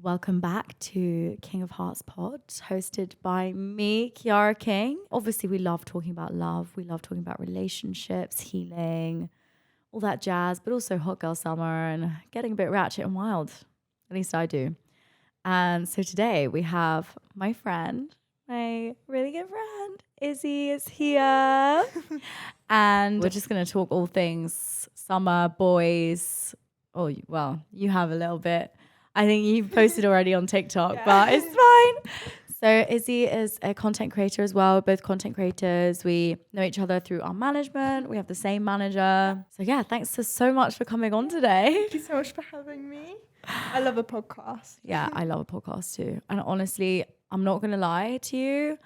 Welcome back to King of Hearts Pod, hosted by me, Chiara King. Obviously, we love talking about love. We love talking about relationships, healing, all that jazz, but also hot girl summer and getting a bit ratchet and wild. At least I do. And so today we have my friend, my really good friend, Issey is here. And we're just going to talk all things summer, boys. Oh, well, you have a little bit. I think you posted already on TikTok, but it's fine. So Issey is a content creator as well. We're both content creators. We know each other through our management. We have the same manager. So yeah, thanks so much for coming on today. Thank you so much for having me. I love a podcast. Yeah, I love a podcast too. And honestly, I'm not going to lie to you.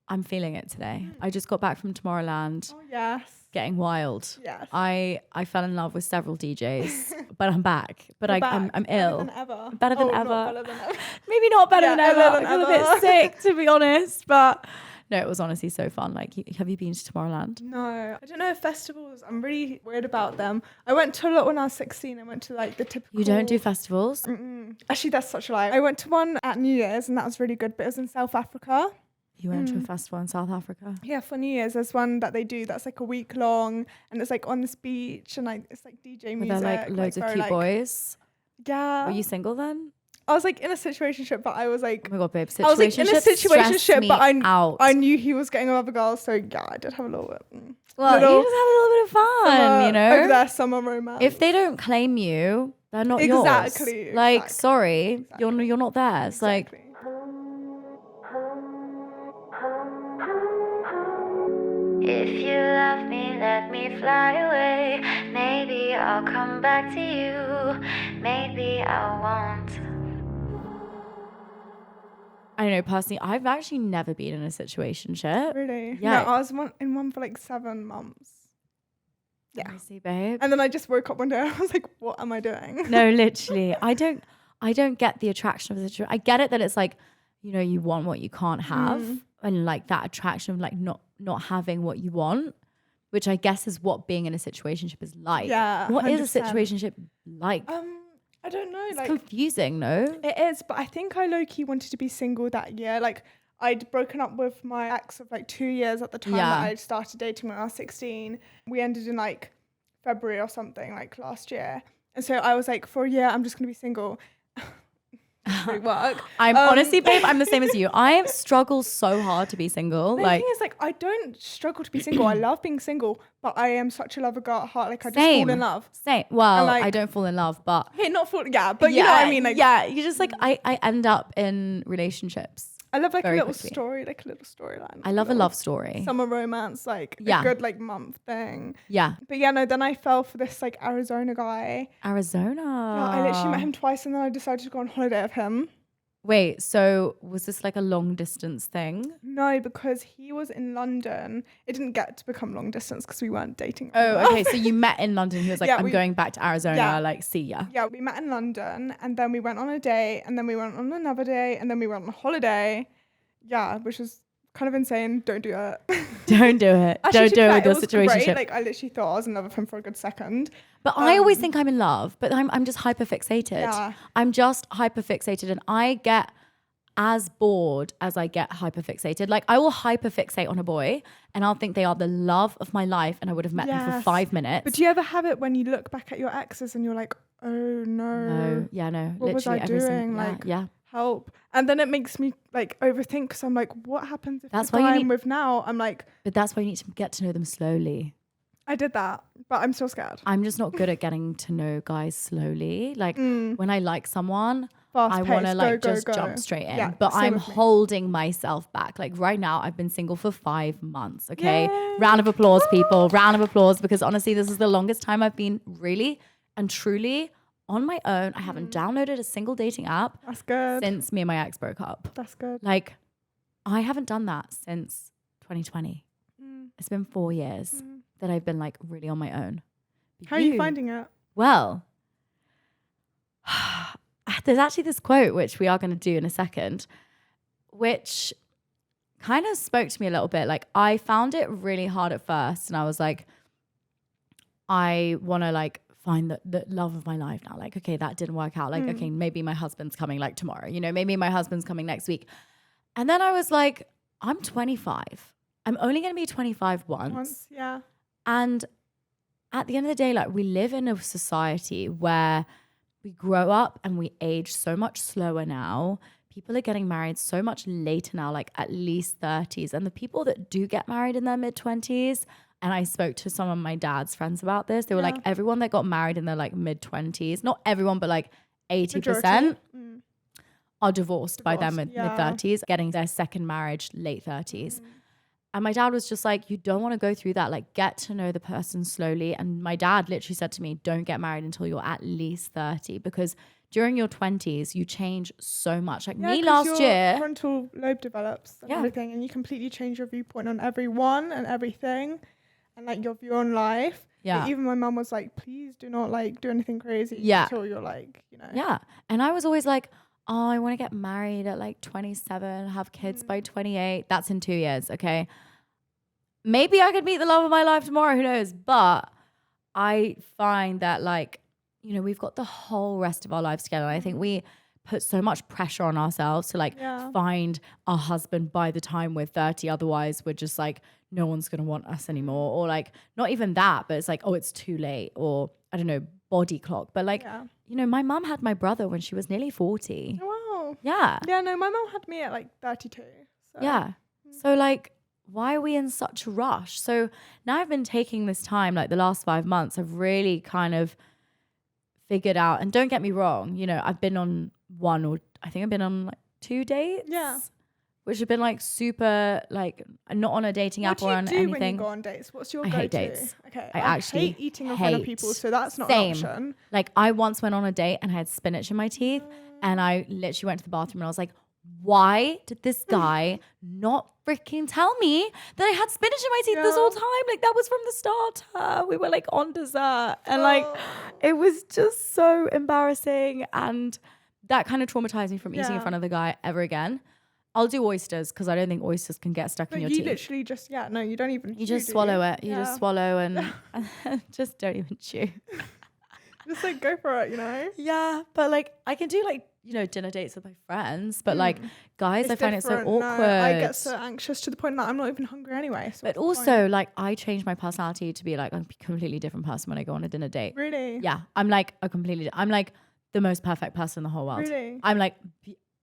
I'm feeling it today. I just got back from Tomorrowland. Oh, yes. Getting wild. Yes. I fell in love with several DJs, but I'm back. But I'm ill. Better than ever. Better than Not ever. better than ever. Maybe not better than ever. Better than I feel a ever. bit sick, to be honest. But no, it was honestly so fun. Like, have you been to Tomorrowland? No, I don't know if festivals. I'm really weird about them. I went to a lot when I was 16. I went to like the typical. You don't do festivals? Mm-mm. Actually, that's such a lie. I went to one at New Year's and that was really good, but it was in South Africa. You went to a festival in South Africa? Yeah, for New Year's, there's one that they do that's like a week long and it's like on this beach and like it's like DJ music. Were there like loads of very, cute like, boys? Yeah. Were you single then? I was like in a situationship, but I was like, Oh my god, babe, I was like in a situationship, but I knew he was getting with other girls, so yeah, I did have a little bit. Well, you just have a little bit of fun, you know? Over there, summer romance. If they don't claim you, they're not yours. Exactly. Like, sorry, you're not there. It's like, if you love me, let me fly away. Maybe I'll come back to you. Maybe I won't. I don't know, personally, I've actually never been in a situationship. Really? Yeah. No, I was in one for like 7 months. Yeah. I see, babe. And then I just woke up one day and I was like, what am I doing? No, literally. I don't get the attraction of the situation. I get it that it's like, you know, you want what you can't have. And like that attraction of like not having what you want, which I guess is what being in a situationship is like. Yeah. What is a 100%. situationship like? I don't know. It's Like confusing, no? it is, but I think I low-key wanted to be single that year. Like I'd broken up with my ex of like 2 years at the time that I started dating when I was 16. We ended in like February or something like last year. And so I was like, for a year, I'm just going to be single. Work. I'm honestly, babe, I'm the same as you. I have struggled so hard to be single. The Like, thing is, like, I don't struggle to be single. I love being single, but I am such a lover girl at heart. Like, I just fall in love. Same. Well, And, like, I don't fall in love, but Okay, not fall. Yeah, but you know what I mean. Like, yeah, you just like I end up in relationships. I love like very a little quickly. story, like a little storyline. I love a love story. Summer romance, like Yeah. a good like month thing. Yeah, But yeah, no. Then I fell for this like Arizona guy. Arizona. Yeah, I literally met him twice, and then I decided to go on holiday with him. Wait, so was this like a long distance thing? No, because he was in London. It didn't get to become long distance because we weren't dating. Oh, okay. So you met in London. He was like, Yeah, I'm going back to Arizona. yeah. Like, see ya. Yeah, we met in London, and then we went on a date, and then we went on another day, and then we went on a holiday. Yeah, which was kind of insane. Don't do it. Don't do it. Actually, Don't do it with your was situationship. great. Like I literally thought I was in love with him for a good second. But I always think I'm in love, but I'm just hyperfixated. Yeah. I'm just hyperfixated, and I get as bored as I get hyperfixated. Like, I will hyperfixate on a boy and I'll think they are the love of my life and I would have met them for Yes. 5 minutes. But do you ever have it when you look back at your exes and you're like, oh no, No, yeah, no. what was literally I every doing? single, Like, yeah. help. And then it makes me like overthink because I'm like, what happens if That's the why you guy I'm need- with now? I'm like, But that's why you need to get to know them slowly. I did that, but I'm still scared. I'm just not good at getting to know guys slowly. Like, when I like someone, Fast I want to paced, like go, just go. jump straight in. Yeah, but same I'm with me. holding myself back. Like right now, I've been single for 5 months. Okay. Round of applause, people. Round of applause. Because honestly, this is the longest time I've been really and truly on my own. I haven't downloaded a single dating app That's good. since me and my ex broke up. That's good. Like, I haven't done that since 2020. Mm. It's been 4 years that I've been like really on my own. But How are you finding it? Well, there's actually this quote, which we are going to do in a second, which kind of spoke to me a little bit. Like, I found it really hard at first. And I was like, I want to like find the love of my life now. Like, okay, that didn't work out. Like, okay, maybe my husband's coming like tomorrow, you know, maybe my husband's coming next week. And then I was like, I'm 25. I'm only going to be 25 once. Yeah. And at the end of the day, like, we live in a society where we grow up and we age so much slower now. People are getting married so much later now, like at least 30s. And the people that do get married in their mid-20s, and I spoke to some of my dad's friends about this, they were like, everyone that got married in their like mid-20s, not everyone, but like 80% are divorced by their mid-30s, getting their second marriage late 30s. And my dad was just like, you don't want to go through that. Like, get to know the person slowly. And my dad literally said to me, don't get married until you're at least 30, because during your 20s, you change so much. Like me last year. Frontal lobe develops and everything, and you completely change your viewpoint on everyone and everything, and like your view on life. Yeah. Like, even my mum was like, please do not like do anything crazy until you're like, you know. Yeah. And I was always like, oh, I want to get married at like 27, have kids by 28. That's in 2 years. Okay. Maybe I could meet the love of my life tomorrow. Who knows? But I find that, like, you know, we've got the whole rest of our lives together. And I think we put so much pressure on ourselves to like find our husband by the time we're 30. Otherwise, we're just like, no one's going to want us anymore. Or like, not even that, but it's like, oh, it's too late. Or I don't know, body clock. But like, you know, my mum had my brother when she was nearly 40. Oh, wow. Yeah. Yeah, no, my mum had me at like 32. So. Yeah. So like, why are we in such a rush? So now I've been taking this time, like the last 5 months, I've really kind of figured out, and don't get me wrong, you know, I've been on I think I've been on like 2 dates. Yeah. Which have been like super, like, not on a dating app or on anything. What do you do when you go on dates? What's your go-to? I hate dates. Okay. I actually hate eating in front of people, so that's not an option. Like, I once went on a date and I had spinach in my teeth, and I literally went to the bathroom and I was like, why did this guy not freaking tell me that I had spinach in my teeth this whole time? Like, that was from the starter. We were like on dessert, and like, it was just so embarrassing, and that kind of traumatized me from eating in front of the guy ever again. I'll do oysters because I don't think oysters can get stuck in your teeth. You literally just, no, you don't even You just swallow it. You just swallow and just don't even chew. Just like go for it, you know? Yeah, but like I can do like, you know, dinner dates with my friends, but like guys, I find it so awkward. No, I get so anxious to the point that I'm not even hungry anyway. So but also like I change my personality to be like a completely different person when I go on a dinner date. Really? Yeah. I'm like the most perfect person in the whole world. Really?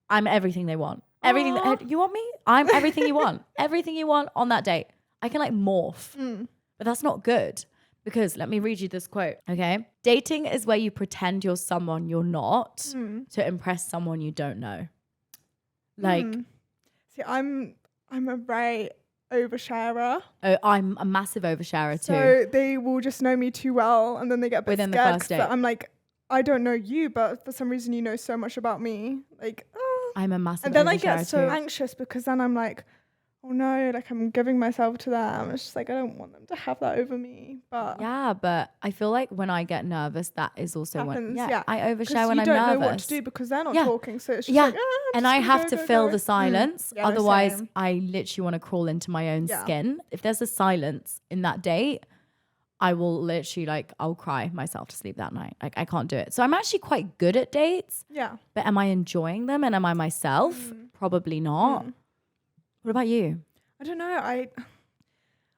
I'm everything they want. Everything you want me? I'm everything you want. Everything you want on that date. I can like morph. But that's not good, because let me read you this quote, okay? Dating is where you pretend you're someone you're not to impress someone you don't know. Like see, I'm a very oversharer. Oh, I'm a massive oversharer too. So they will just know me too well, and then they get a bit within scared the first date. I'm like, I don't know you, but for some reason you know so much about me. Like, I'm a massive and then I oversharer get so too. anxious, because then I'm like, oh no, like I'm giving myself to them. It's just like I don't want them to have that over me. But yeah, but I feel like when I get nervous, that is also happens, when I overshare when I'm nervous. You don't know what to do because they're not talking, so it's just like and I have to fill the silence. Yeah, otherwise, same. I literally want to crawl into my own skin. If there's a silence in that date, I will literally I'll cry myself to sleep that night. Like I can't do it. So I'm actually quite good at dates. Yeah. But am I enjoying them and am I myself? Probably not. What about you? I don't know.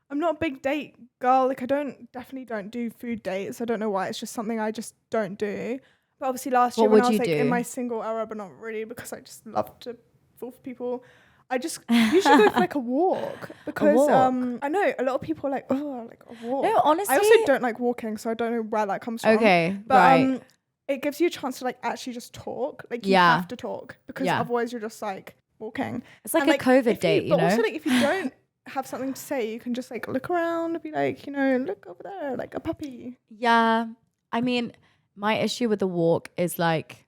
I'm not a big date girl. Like I definitely don't do food dates. I don't know why. It's just something I just don't do. But obviously last year when I was like in my single era, but not really, because I just love to fall for people. I just usually go for like a walk, because I know a lot of people are like, oh, like a walk. No, honestly, I also don't like walking, so I don't know where that comes from. Okay, but right. It gives you a chance to like actually just talk. Like you have to talk, because otherwise you're just like walking. It's like a COVID date, you know. But also like if you don't have something to say, you can just like look around and be like, you know, look over there, like a puppy. Yeah, I mean, my issue with the walk is like,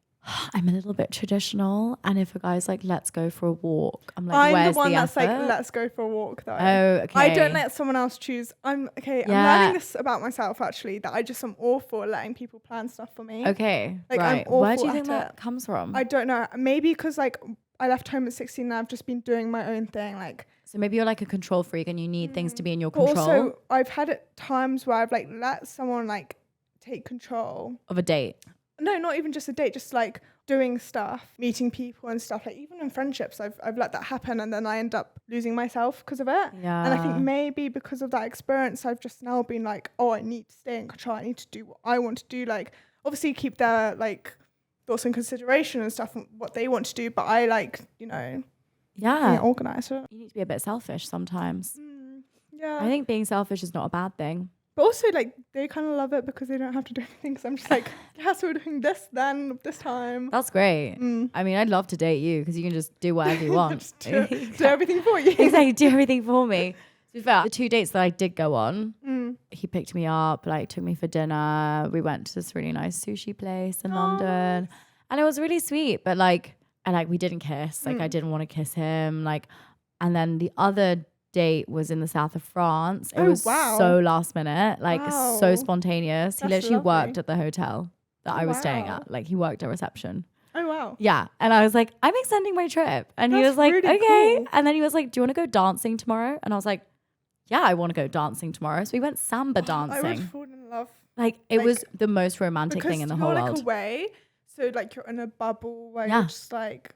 I'm a little bit traditional, and if a guy's like, let's go for a walk, I'm like, where's the one that's like, let's go for a walk though. Oh, okay. I don't let someone else choose. I'm learning this about myself actually, that I just am awful at letting people plan stuff for me. Okay, like right. I'm awful Where do you think at that it. comes from? I don't know. Maybe because like I left home at 16 and I've just been doing my own thing. Like, so maybe you're like a control freak and you need things to be in your control. Also, I've had times where I've like let someone like take control of a date. No, not even just a date, just like doing stuff, meeting people and stuff. Like even in friendships, I've let that happen, and then I end up losing myself because of it. Yeah. And I think maybe because of that experience, I've just now been like, oh, I need to stay in control. I need to do what I want to do. Like obviously keep their like thoughts in consideration and stuff and what they want to do, but I like, you know, being organised. You need to be a bit selfish sometimes. Yeah. I think being selfish is not a bad thing. But also, like, they kind of love it because they don't have to do anything. So I'm just like, yeah, so we're doing this then, this time. That's great. I mean, I'd love to date you because you can just do whatever you want. Just do everything for you. Exactly, do everything for me. To be fair, the 2 dates that I did go on, he picked me up, like, took me for dinner. We went to this really nice sushi place in London. And it was really sweet. But, like, we didn't kiss. Like, I didn't want to kiss him. Like, and then the other date was in the south of France. It was so last minute, like so spontaneous. He literally worked at the hotel that I was staying at. Like he worked at reception. Oh wow. Yeah. And I was like, I'm extending my trip. And he was like, really okay. Cool. And then he was like, do you want to go dancing tomorrow? And I was like, yeah, I want to go dancing tomorrow. So we went samba dancing. I would fall in love. Like it was the most romantic thing in the whole world. Like away, so like you're in a bubble where you're just like,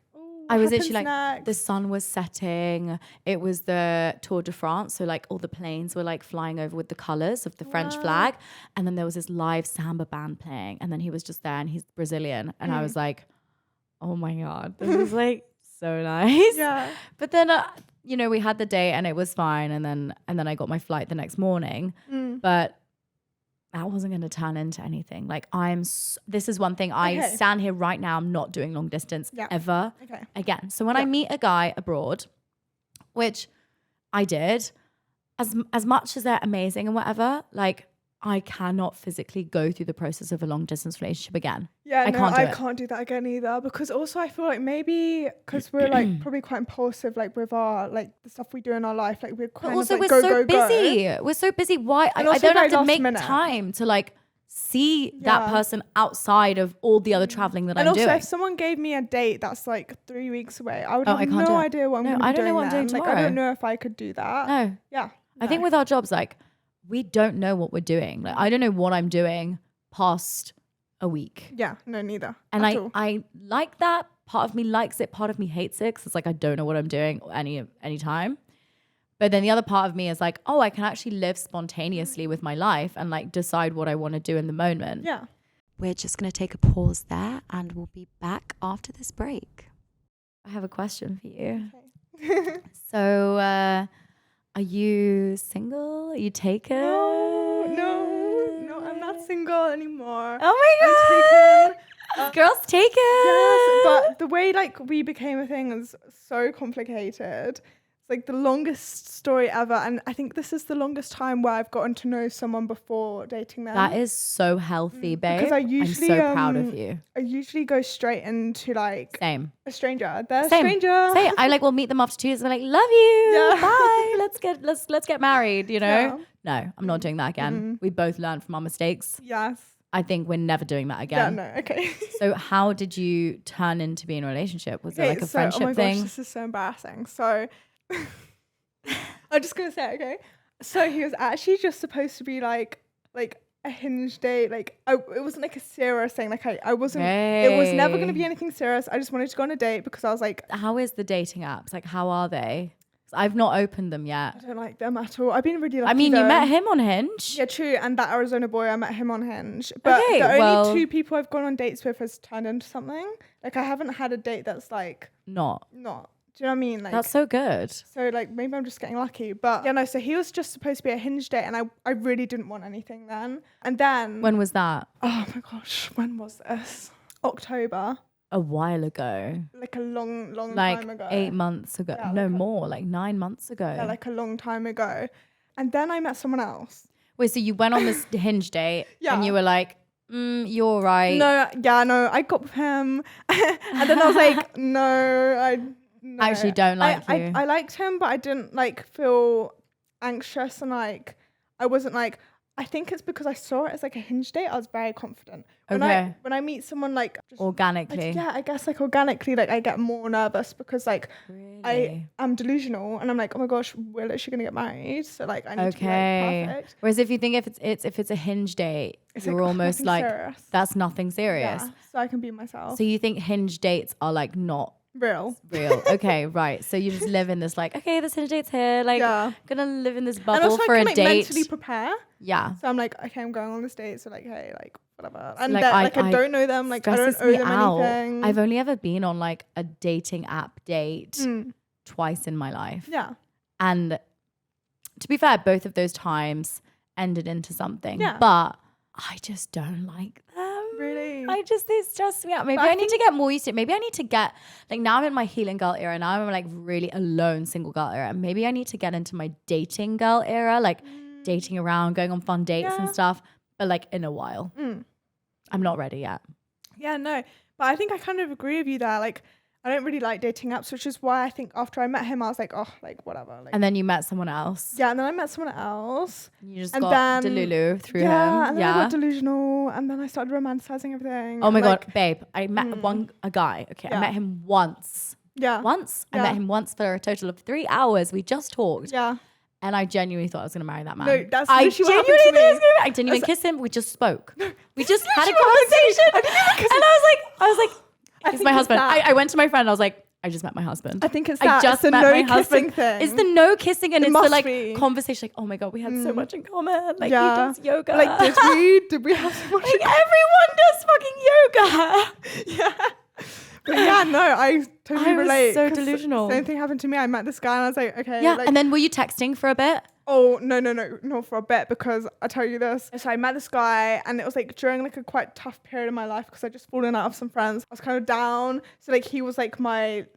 I was literally like, the sun was setting. It was the Tour de France. So like all the planes were like flying over with the colors of the French flag. And then there was this live samba band playing. And then he was just there and he's Brazilian. And I was like, oh my God, this is like so nice. Yeah. But then, you know, we had the date and it was fine. And then I got my flight the next morning. But that wasn't going to turn into anything. Like this is one thing I stand here right now. I'm not doing long distance ever again. So when I meet a guy abroad, which I did, as much as they're amazing and whatever, like I cannot physically go through the process of a long distance relationship again. Yeah, I can't do that again either. Because also I feel like maybe because we're like probably quite impulsive, like with our like the stuff we do in our life, like we're quite also we're so busy. We're so busy. Why I don't have to make time to like see that person outside of all the other traveling that I'm doing. And also, if someone gave me a date that's like 3 weeks away, I would have no idea what I'm going to be doing. I don't know what I'm doing tomorrow. Like I don't know if I could do that. No. Yeah. I think with our jobs, like we don't know what we're doing. Like I don't know what I'm doing past a week. Yeah, no, neither. And I like that. Part of me likes it. Part of me hates it because it's like I don't know what I'm doing any time. But then the other part of me is like, oh, I can actually live spontaneously with my life and like decide what I want to do in the moment. Yeah. We're just going to take a pause there and we'll be back after this break. I have a question for you. Okay. So, are you single? Are you taken? No, I'm not single anymore. Oh my God. Girls taken. Yes, but the way like we became a thing is so complicated. It's like the longest story ever. And I think this is the longest time where I've gotten to know someone before dating them. That is so healthy, babe. Because I'm so proud of you. I usually go straight into like a stranger. They're a stranger. Same. I like will meet them after 2 years and I'm like, love you. Yeah. Bye. Let's get married, you know? Yeah. No, I'm not doing that again. We both learned from our mistakes. Yes. I think we're never doing that again. Yeah, no, okay. So how did you turn into being in a relationship? Was it like a friendship thing? Oh my gosh, this is so embarrassing. So I'm just gonna say, okay. So he was actually just supposed to be like a hinge date. Like it wasn't like a serious thing. Like I wasn't. It was never gonna be anything serious. I just wanted to go on a date because I was like, how is the dating apps? Like how are they? I've not opened them yet. I don't like them at all. I've been really lucky. I mean, you met him on Hinge. Yeah, true. And that Arizona boy, I met him on Hinge. But the only 2 people I've gone on dates with has turned into something. Like I haven't had a date that's like not. Do you know what I mean? Like that's so good. So like maybe I'm just getting lucky. But yeah, no. So he was just supposed to be a Hinge date, and I really didn't want anything then. And then when was that? Oh my gosh, when was this? October. A while ago. Like a long like time ago. 8 months ago. Yeah, no, more. Like 9 months ago. Yeah, like a long time ago. And then I met someone else. Wait, so you went on this Hinge date and you were like, you're right. No, I got with him. And then I was like, I actually don't like you. I liked him, but I didn't like feel anxious and like I wasn't like, I think it's because I saw it as like a Hinge date. I was very confident. When I meet someone like just organically. I guess like organically, like I get more nervous because like I am delusional, and I'm like, oh my gosh, we're literally gonna get married, so like I need to be like perfect. Whereas if you think if it's a hinge date, It's you're like, almost nothing like serious. that's nothing serious. Yeah, so I can be myself. So you think hinge dates are like not real. Okay, right. So you just live in this like, okay, this hinge date's here, like gonna live in this And bubble also for I a can, like, date. mentally prepare. Yeah. So I'm like, okay, I'm going on this date, so like, hey, like whatever. And like, I don't know them, like I don't owe them anything. I've only ever been on like a dating app date twice in my life. Yeah. And to be fair, both of those times ended into something. Yeah. But I just don't like them. Really? They stress me out. Maybe I need to get more used to it. Maybe I need to get, like, now I'm in my healing girl era. Now I'm like really alone single girl era. Maybe I need to get into my dating girl era, like dating around, going on fun dates and stuff, but like in a while. I'm not ready yet. Yeah, no. But I think I kind of agree with you there. Like, I don't really like dating apps, which is why I think after I met him, I was like, oh, like whatever. Like, And then you met someone else. yeah, and then I met someone else. You just And got then- Delulu through him. And then I got delusional, and then I started romanticizing everything. Oh my and, like, God, babe. I met a guy. Okay, I Yeah. met him once. Yeah. I Yeah. met him once for a total of 3 hours. We just talked. Yeah. And I genuinely thought I was going to marry that man. No, that's I literally what genuinely happened to thought I me. was gonna I didn't even kiss him. We just spoke. We just had a literally what happened to me. conversation. I didn't even kiss And I was like, he's think my it's husband. that. I went to my friend. I was like, I just met my husband. I think it's I that. just It's the met no my husband. kissing thing. It's the no kissing and It it's the must like be. conversation. Like, oh my God, we had so much in common. Like, Yeah. he does yoga. Like, did we have so much? Like, everyone does fucking yoga. Yeah. But yeah, no, I totally I was relate. so 'cause delusional. Same thing happened to me. I met this guy and I was like, okay. Yeah. Like, And then were you texting for a bit? oh, no, not for a bit, because I tell you this. So I met this guy and it was like during like a quite tough period of my life because I just fallen out of some friends. I was kind of down. So like he was like my,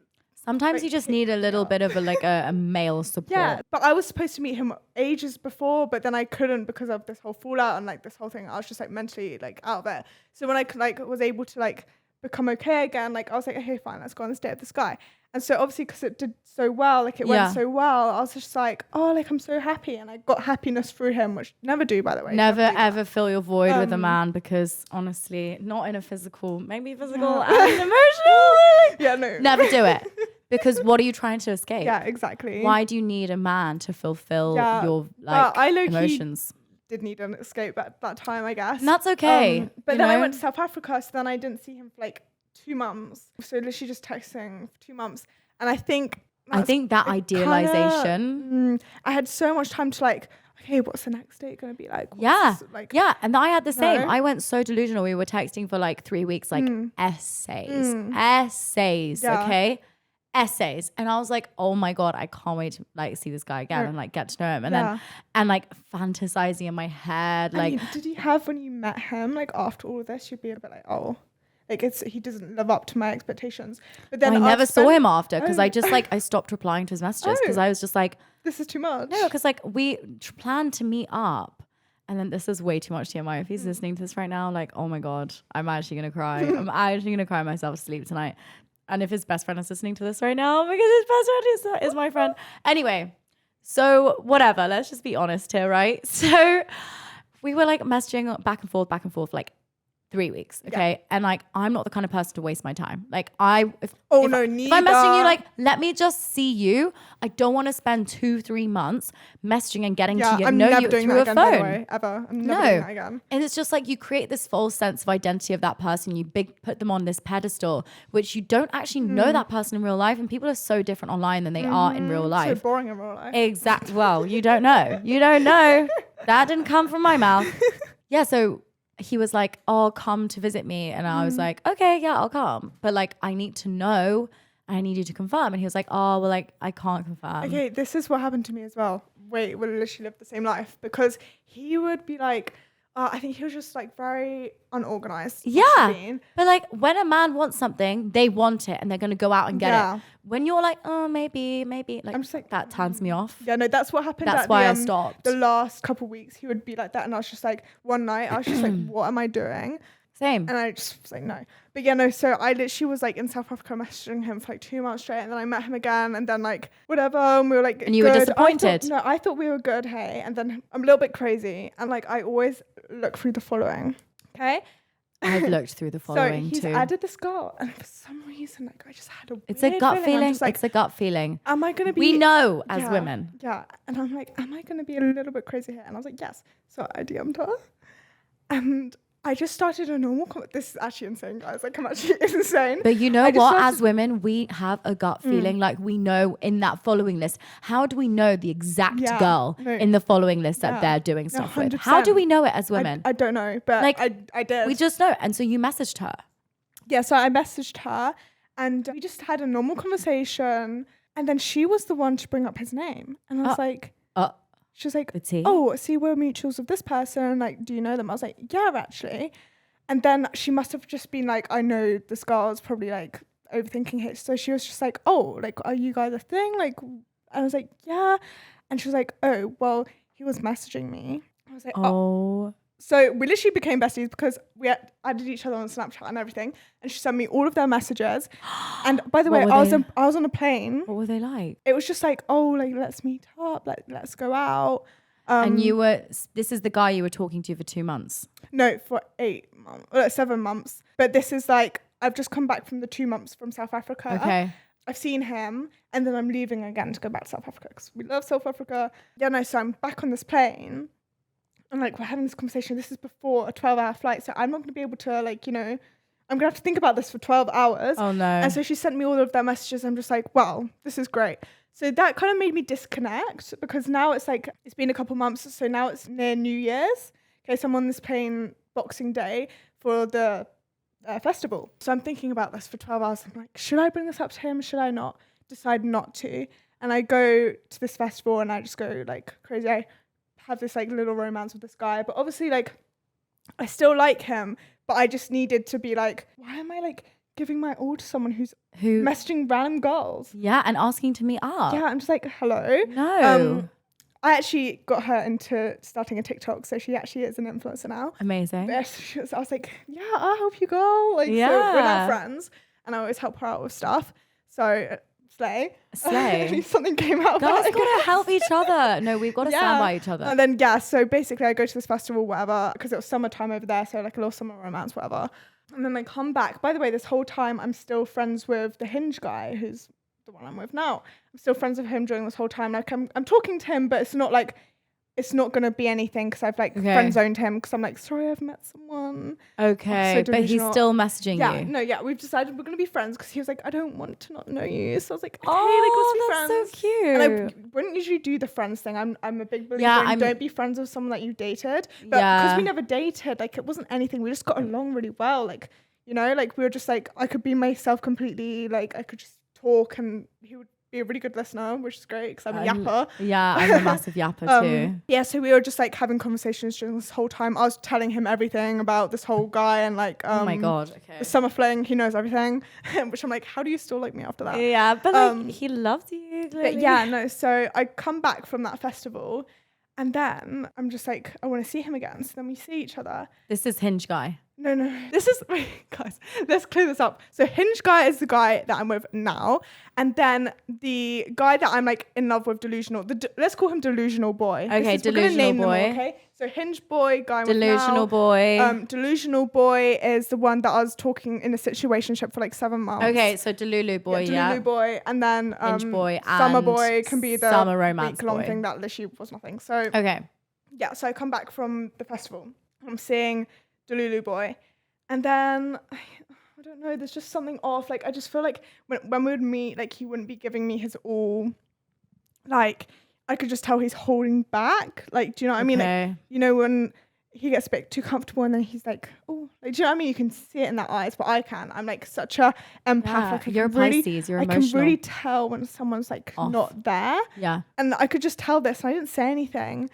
Sometimes like, you just need a little bit of a male support. yeah. But I was supposed to meet him ages before, but then I couldn't because of this whole fallout and like this whole thing. I was just like mentally like out of it. So when I was able to like become okay again, like I was like, okay, fine, let's go on this date with this guy. And so obviously because it did so well, like it went so well, I was just like, oh, like I'm so happy. And I got happiness through him, which never do, by the way. Never ever fill your void with a man, because honestly, not in a physical, maybe physical and emotional. Yeah, no. Never do it. Because what are you trying to escape? Yeah, exactly. Why do you need a man to fulfill your But I low-key emotions? did need an escape at that time, I guess. And that's okay. But you then I know? went to South Africa, so then I didn't see him for like 2 months. So literally just texting for 2 months. And I think that idealization. I had so much time to like, okay, what's the next date gonna be like? Yeah. Like, Yeah. And I had the same. No. I went so delusional. We were texting for like 3 weeks, like essays. Essays. Yeah. Okay. Essays. And I was like, oh my God, I can't wait to like see this guy again and like get to know him. And then and like fantasizing in my head. Like, did you have, when you met him, like after all of this, you'd be a bit like, oh, like he doesn't live up to my expectations. But then I never saw him after, because I just like I stopped replying to his messages because I was just like, this is too much. no, because like we planned to meet up, and then this is way too much TMI. If he's listening to this right now, like, oh my God, I'm actually gonna cry. I'm actually gonna cry myself to sleep tonight. And if his best friend is listening to this right now, because his best friend is my friend. Anyway, so whatever. Let's just be honest here, right? So we were like messaging back and forth, like 3 weeks, okay? And like, I'm not the kind of person to waste my time. Like if I'm messaging you, like, let me just see you. I don't want to spend 2-3 months messaging and getting to know you through a phone. By the way, ever. I'm never doing that again. And it's just like you create this false sense of identity of that person. You put them on this pedestal, which you don't actually know that person in real life. And people are so different online than they are in real life. So boring in real life. Exactly. Well, you don't know. You don't know. That didn't come from my mouth. Yeah. So he was like, oh, come to visit me. And I was like, okay, yeah, I'll come. But like, I need to know. I need you to confirm. And he was like, oh, well, like, I can't confirm. Okay, this is what happened to me as well. We literally lived the same life, because he would be like, I think he was just like very unorganized. Yeah. But like, when a man wants something, they want it and they're going to go out and get it. When you're like, oh, maybe, like, I'm just like, that turns me off. Yeah, no, that's what happened. That's why I stopped. The last couple of weeks, he would be like that. And I was just like, one night, I was just like, what am I doing? Same. And I just was like, no. But yeah, no, so I literally was like in South Africa messaging him for like 2 months straight. And then I met him again. And then like, whatever. And we were like, and you were disappointed. I thought we were good, hey. And then I'm a little bit crazy. And like, I always look through the following. Okay. I've looked through the following so he's too. added this girl, and for some reason, like I just had a It's a weird gut I'm feeling. just like, It's a gut feeling. am I gonna be? We know as Yeah, women. Yeah, and I'm like, am I gonna be a little bit crazy here? And I was like, yes. So I DM'd her, and I just started a normal. This is actually insane, guys. Like I'm actually insane. But you know I just what? started- As women, we have a gut feeling. Like we know in that following list. How do we know the exact Yeah, girl no. in the following list that Yeah. they're doing No, stuff with? How do 100%. we know it as women? I don't know, but Like, I did. we just know. And so you messaged her. Yeah, so I messaged her and we just had a normal conversation. And then she was the one to bring up his name. And I was like, she was like, the tea? oh, see, we're mutuals of this person. Like, do you know them? I was like, yeah, actually. And then she must have just been like, I know this girl's probably like overthinking it. So she was just like, oh, like, are you guys a thing? Like, I was like, yeah. And she was like, oh, well, he was messaging me. I was like, oh. So we literally became besties because we added each other on Snapchat and everything. And she sent me all of their messages. And by the way, I was on a plane. What were they like? It was just like, oh, like, let's meet up. Like, let's go out. And this is the guy you were talking to for 2 months? No, for 7 months. But this is like, I've just come back from the 2 months from South Africa. Okay. I've seen him and then I'm leaving again to go back to South Africa because we love South Africa. Yeah, no, so I'm back on this plane. And like we're having this conversation. This is before a 12-hour flight, so I'm not going to be able to like, you know, I'm going to have to think about this for 12 hours. Oh no. And so she sent me all of their messages. I'm just like, wow, this is great. So that kind of made me disconnect because now it's like, it's been a couple months. So now it's near New Year's. Okay, so I'm on this plane Boxing Day for the festival. So I'm thinking about this for 12 hours. I'm like, should I bring this up to him? Should I not? Decide not to. And I go to this festival and I just go like crazy. I have this like little romance with this guy, but obviously like I still like him, but I just needed to be like, why am I like giving my all to someone who's messaging random girls? Yeah, and asking to meet up. Yeah, I'm just like, hello. No. I actually got her into starting a TikTok, so she actually is an influencer now. Amazing. But I was like, yeah, I'll help you, girl. Like, so we're now friends, and I always help her out with stuff. So slay. Something came out. Girls gotta help each other. No, we've got to stand by each other. And then so basically I go to this festival, whatever, because it was summertime over there, so like a little summer romance, whatever. And then I come back. By the way, this whole time I'm still friends with the Hinge guy, who's the one I'm with now. I'm still friends with him during this whole time. Like I'm talking to him, but it's not like, it's not going to be anything because I've like friend zoned him because I'm like, sorry, I've met someone. Okay, So but he's still messaging you. We've decided we're going to be friends because he was like, I don't want to not know you. So I was like, okay, that's let's be friends. so cute. And I wouldn't usually do the friends thing. I'm a big believer in don't be friends with someone that you dated. But because we never dated, like it wasn't anything. We just got along really well. Like, you know, like we were just like, I could be myself completely. Like I could just talk and he would be a really good listener, which is great because I'm a yapper. Yeah, I'm a massive yapper too. Yeah, so we were just like having conversations during this whole time. I was telling him everything about this whole guy and like oh my god, okay. The summer fling, he knows everything. Which I'm like, how do you still like me after that? Yeah, but like he loves you. But yeah, no, so I come back from that festival and then I'm just like, I want to see him again. So then we see each other. This is Hinge guy. No. This is, guys, let's clear this up. So Hinge guy is the guy that I'm with now. And then the guy that I'm like in love with, Delusional. Let's call him Delusional Boy. Okay, Delusional Boy. Them all, okay, so Hinge Boy, guy I'm with now. Delusional Boy. Delusional Boy is the one that I was talking in a situationship for like 7 months. Okay, so Delulu Boy, yeah. Delulu Boy. And then Hinge Boy and Summer Boy can be the summer romance week-long boy thing that literally was nothing. So okay. Yeah, so I come back from the festival. I'm seeing Delulu Boy. And then, I don't know, there's just something off. Like, I just feel like when we would meet, like, he wouldn't be giving me his all. Like, I could just tell he's holding back. Like, do you know what I mean? Like, you know, when he gets a bit too comfortable and then he's like, oh, like, do you know what I mean? You can see it in their eyes, but I can. I'm, like, such a empath. Yeah, like, you're a Pisces, you're emotional. I can really tell when someone's, like, off. Not there. Yeah. And I could just tell this, and I didn't say anything.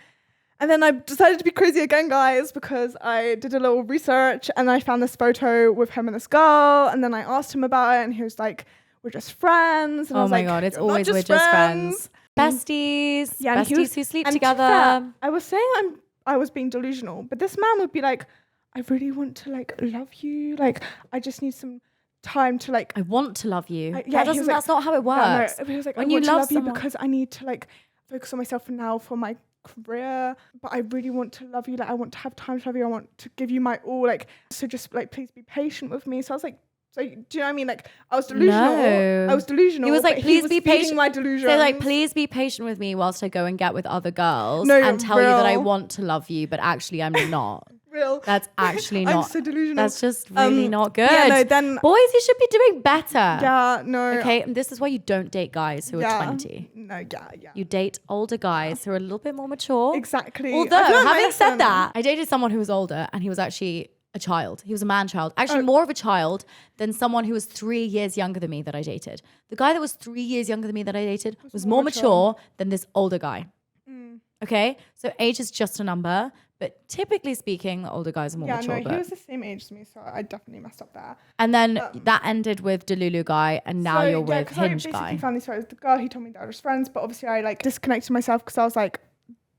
And then I decided to be crazy again, guys, because I did a little research and I found this photo with him and this girl. And then I asked him about it and he was like, we're just friends. And I was my like, God, it's always we're just friends. Besties. Yeah, besties who sleep together. I was saying I was being delusional, but this man would be like, I really want to like love you. Like, I just need some time to like. I want to love you. That's not how it works. No, he was like, when I want you to love someone, you because I need to like focus on myself now for my career, but I really want to love you. Like, I want to have time to love you. I want to give you my all. Like, so just like, please be patient with me. So I was like, so do you know what I mean? Like, I was delusional. No. I was delusional. He was like, but please he was be feeding patient. my delusions. So like, please be patient with me whilst I go and get with other girls No, and tell you that I real. want to love you, but actually I'm not. Real. That's actually I'm not. so delusional. That's just really not good. Yeah, no, then Boys, you should be doing better. yeah, no. Okay, and this is why you don't date guys who are 20. No, yeah. You date older guys who are a little bit more mature. Exactly. Although, I've learned my having said lesson. that, I dated someone who was older and he was actually a child. He was a man-child. Actually, more of a child than someone who was 3 years younger than me that I dated. The guy that was 3 years younger than me that I dated was more mature than this older guy. Okay? So age is just a number. But typically speaking, the older guys are more mature. Yeah, no, he was the same age as me, so I definitely messed up there. And then that ended with Delulu guy, and now you're with Hinge I guy. basically found this story with the girl. He told me that I was friends, but obviously I like disconnected myself because I was like,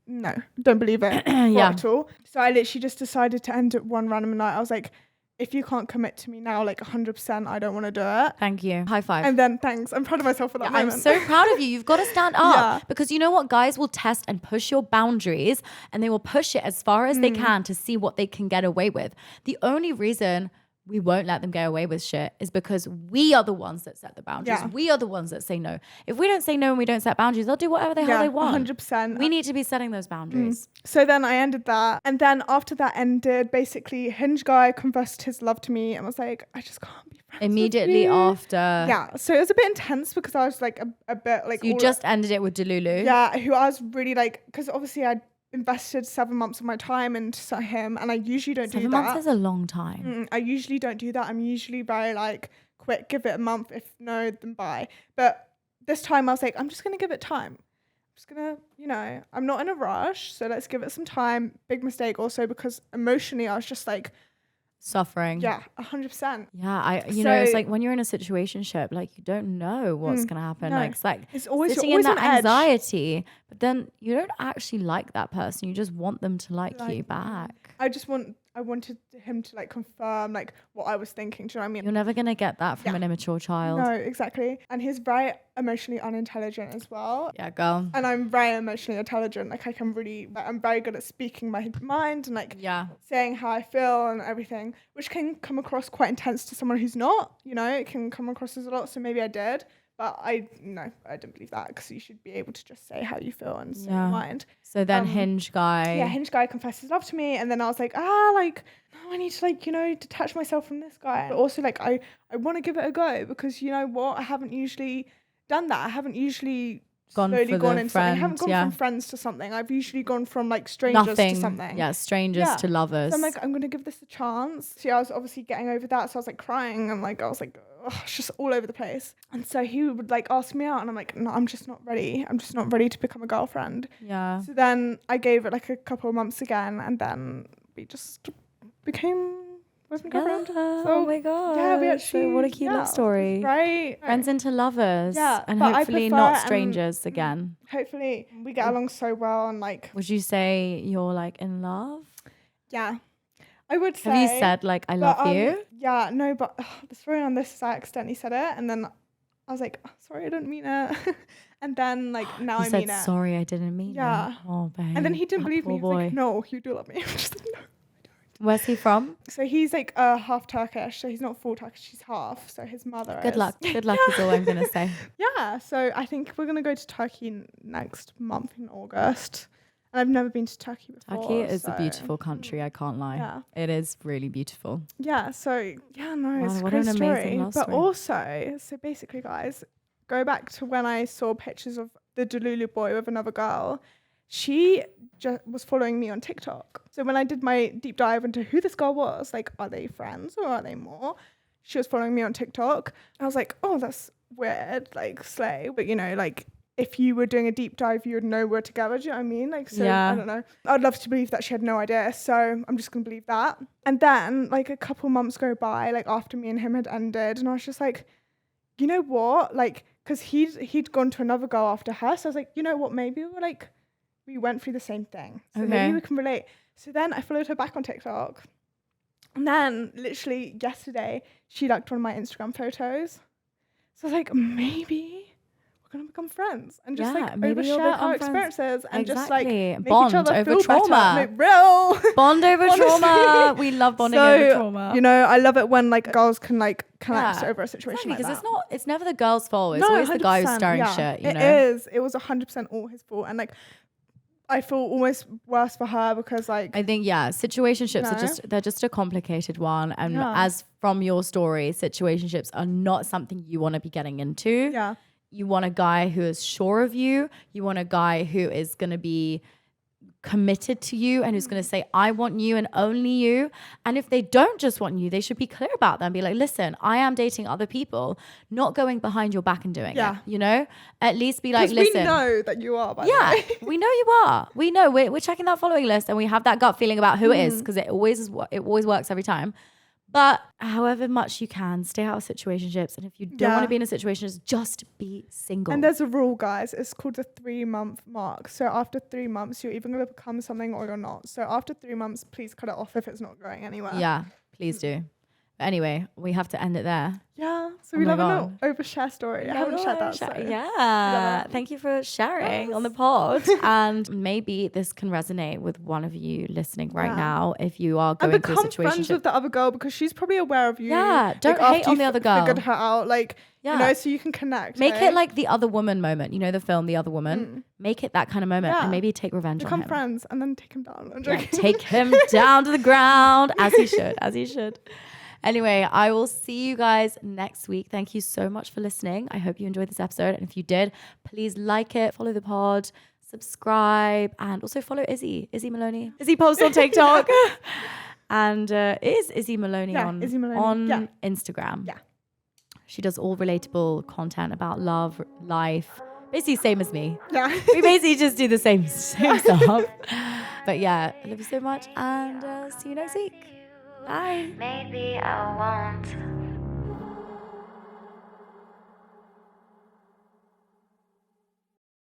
no, don't believe it at all. So I literally just decided to end it one random night. I was like, if you can't commit to me now, like 100%, I don't want to do it. Thank you. High five. And then thanks. I'm proud of myself for that moment. I'm so proud of you. You've got to stand up Yeah. because you know what? Guys will test and push your boundaries and they will push it as far as they can to see what they can get away with. The only reason we won't let them get away with shit is because we are the ones that set the boundaries. Yeah. We are the ones that say no. If we don't say no and we don't set boundaries, they'll do whatever the hell they want. 100%. We need to be setting those boundaries. So then I ended that. And then after that ended, basically Hinge guy confessed his love to me and was like, I just can't be friends Immediately with you. after. Yeah. So it was a bit intense because I was like a bit like. You just ended it with Delulu. Yeah. Who I was really like, because obviously I invested 7 months of my time into him and I usually don't do that. 7 months is a long time. I usually don't do that. I'm usually very like quick, give it a month. If no, then bye. But this time I was like, I'm just going to give it time. I'm just going to, you know, I'm not in a rush. So let's give it some time. Big mistake also because emotionally I was just like, Suffering. yeah, 100%. Yeah, you know, it's So- like when you're in a situationship, like you don't know what's gonna happen. no. Like it's like It's always, sitting you're in always that on edge. anxiety, but then you don't actually like that person. You just want them to like you Like, back. I wanted him to like confirm like what I was thinking. Do you know what I mean? You're never gonna get that from an immature child. No, exactly. And he's very emotionally unintelligent as well. Yeah, girl. And I'm very emotionally intelligent. Like I'm very good at speaking my mind and like Yeah. saying how I feel and everything, which can come across quite intense to someone who's not, you know, it can come across as a lot. So maybe I did, but I didn't believe that because you should be able to just say how you feel and say your mind. So then Hinge guy. Yeah, Hinge guy confessed his love to me, and then I was like, like, no, I need to like, you know, detach myself from this guy. But also like, I want to give it a go because you know what, I haven't usually done that. I haven't usually slowly gone into something. I haven't gone from friends to something. I've usually gone from like strangers to something. Yeah, strangers to lovers. So I'm like, I'm gonna give this a chance. See, I was obviously getting over that, so I was like crying and like I was like, it's just all over the place. And so he would like ask me out, and I'm like, no, I'm just not ready. I'm just not ready to become a girlfriend. Yeah. So then I gave it like a couple of months again, and then we just became boyfriend girlfriend. Oh my god. Yeah, we actually. So what a cute love story. Right. Friends into lovers. Yeah, And but I hopefully prefer, not strangers again. Hopefully we get along so well and like. Would you say you're like in love? Yeah, I would say. Have you said like I love you? Yeah, no, but the story on this is I accidentally said it, and then I was like, sorry, I didn't mean it. And then like now You I said mean it. sorry, I didn't mean Yeah. it. Oh, babe. And then he didn't that believe me. He poor was like, boy. no, you do love me. I'm just like, no. Where's he from? So he's like half Turkish, so he's not full Turkish, he's half. So his mother Good is. luck. Good luck is all I'm gonna say. Yeah, so I think we're gonna go to Turkey next month in August. And I've never been to Turkey before. Turkey is so, a beautiful country. I can't lie. Yeah. It is really beautiful. Yeah, so yeah, no, it's Wow, a what great an story. amazing love But story. also, so basically, guys, go back to when I saw pictures of the Delulu boy with another girl. She just was following me on TikTok. So when I did my deep dive into who this girl was, like, are they friends or are they more? She was following me on TikTok. I was like, oh, that's weird, like, slay. But, you know, like, if you were doing a deep dive, you would know we're together. Do you know what I mean? Like, so, Yeah. I don't know. I'd love to believe that she had no idea. So I'm just going to believe that. And then, like, a couple months go by, like, after me and him had ended. And I was just like, you know what? Like, because he'd gone to another girl after her. So I was like, you know what? Maybe we're like, we went through the same thing. So Okay. maybe we can relate. So then I followed her back on TikTok. And then literally yesterday, she liked one of my Instagram photos. So I was like, maybe we're we're gonna become friends and just Yeah, like maybe you'll overshare become our friends. experiences and just like Exactly. make Bond each other over feel trauma. better. Like, real Bond over Honestly. trauma. We love bonding over trauma. You know, I love it when like girls can like connect Yeah, over a situation because like that. it's never the girl's fault. It's No, always the guy who's 100%, stirring yeah. shit, you know? It is. It was 100% all his fault. And like, I feel almost worse for her because like, I think, yeah, situationships No. are they're just a complicated one. And Yeah. as from your story, situationships are not something you want to be getting into. yeah, You want a guy who is sure of you. You want a guy who is going to be committed to you and who's going to say, I want you and only you. And if they don't just want you, they should be clear about that and be like, listen, I am dating other people, not going behind your back and doing Yeah. it, you know? At least be like, because listen. we know that you are, by the Yeah, way. we know you are. We know we're checking that following list and we have that gut feeling about who it is because it always works every time. But however much you can, stay out of situationships. And if you don't want to be in a situation, just be single. And there's a rule, guys. It's called the 3-month mark. So after 3 months, you're either going to become something or you're not. So after 3 months, please cut it off if it's not going anywhere. Yeah, please do. But anyway, we have to end it there. Yeah. So Oh we my love a God. little overshare story. I haven't shared that. So. Yeah. Thank you for sharing on the pod. And maybe this can resonate with one of you listening right now if you are And going through a become situation. friends with the other girl because she's probably aware of you. Yeah, don't like, hate after on you the other girl. Figured her out, like you know, so you can connect. Make hey? it like the other woman moment. You know the film The Other Woman? Make it that kind of moment and maybe take revenge become on him. friends and then take him down. I'm Yeah, joking. take him down to the ground as he should. Anyway, I will see you guys next week. Thank you so much for listening. I hope you enjoyed this episode. And if you did, please like it, follow the pod, subscribe, and also follow Issey Moloney. Issey posts on TikTok. And is Issey Moloney on Issey Moloney. on Instagram. Yeah. She does all relatable content about love, life, basically same as me. Yeah. We basically just do the same stuff. But yeah, I love you so much and see you next week. Bye. Maybe I won't.